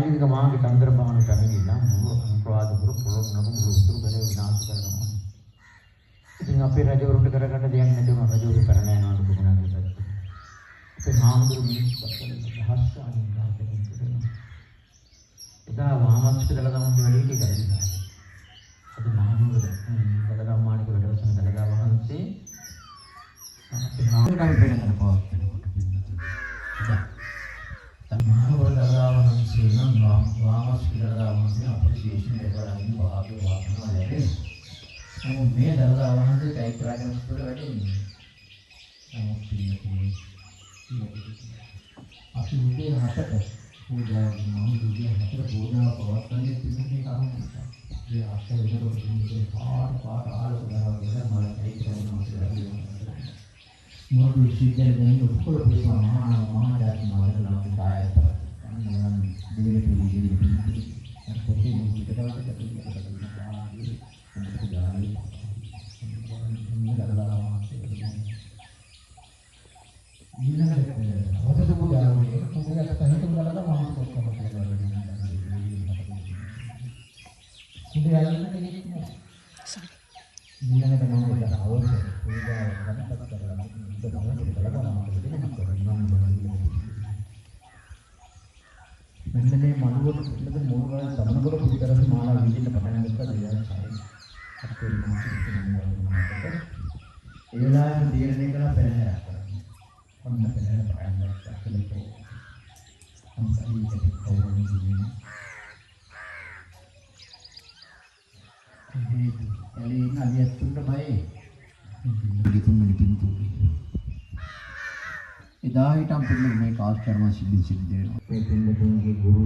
ආජීවික මාගේ චන්ද්‍රපාණ පැමිණිලා මුළු අනුරාධපුර පොළොන්නරු මුළු උතුරු බැලේ විනාශ කරනවා. ඉතින් අපේ රජවරුන්ට කරගන්න දෙයක් නැති වුණා. රජවරු කරණ යනවා දුකුණාගේ පැත්තට. අපේ මාමුදුරු මිනිස්සු පස්සෙන් දහස් ගාණක් ගාතෙන් කරනවා. එදා වාමස්ක දලගමන්ගේ වැඩේ කියලා. අද මාමුදුර දලගම මාණික වැඩවසන දලගා වහන්සේ අපේ මාමුදුරන් වෙනකන් පවත්වනකොට මහවල දලගා වහන්සේ නම් වාමස්ක දලගා වහන්සේ අපේ ශේෂ්ඨ දේවයන් වාගේ වාසනාව ලැබෙනවා. නමුත් මේ දලගා වහන්සේ චෛත්‍යරාජ වස්තුවල වැඩෙන්නේ. නමුත් අපි මුදේ හතට පූජා මහදුගේ හතර පූජා පවත්වන්නේ තිබුණේ කාරණා. ඒ ආශ්‍රය විතරක් නෙමෙයි පාට ආලෝක දරවගෙන මල චෛත්‍යරාජ වහන්සේ මොහොත විශ්වවිද්‍යාලයේ උත්කල ප්‍රේම මහා ජාති මාදලම් කායත අනුමන් දෙවිලි පිළිවිලි පොතේ මුලිකතාවට මෙන්නේ මනුවර පිළිබඳ මොනවාද සමනබර පුදුකරන මාලා විදිහට පටන් ගත්තා දෙයක් අපේ මානසික මොනවාද ඒ වෙලාවේ තීරණය කළා පෙරහැරක් කරන්න. ඔන්න පෙරහැර පටන් ගත්තා කියලා අන්තිමට කවුරුන් දුන්නේ එළින් අලියත් තුන්න බයි පිළිතුරු පිළිතු එදා හිටම් පිළිමේ කාස්ටර්ම සිද්ධ වෙනවා. මේ පිළිතුරුගේ ගුරු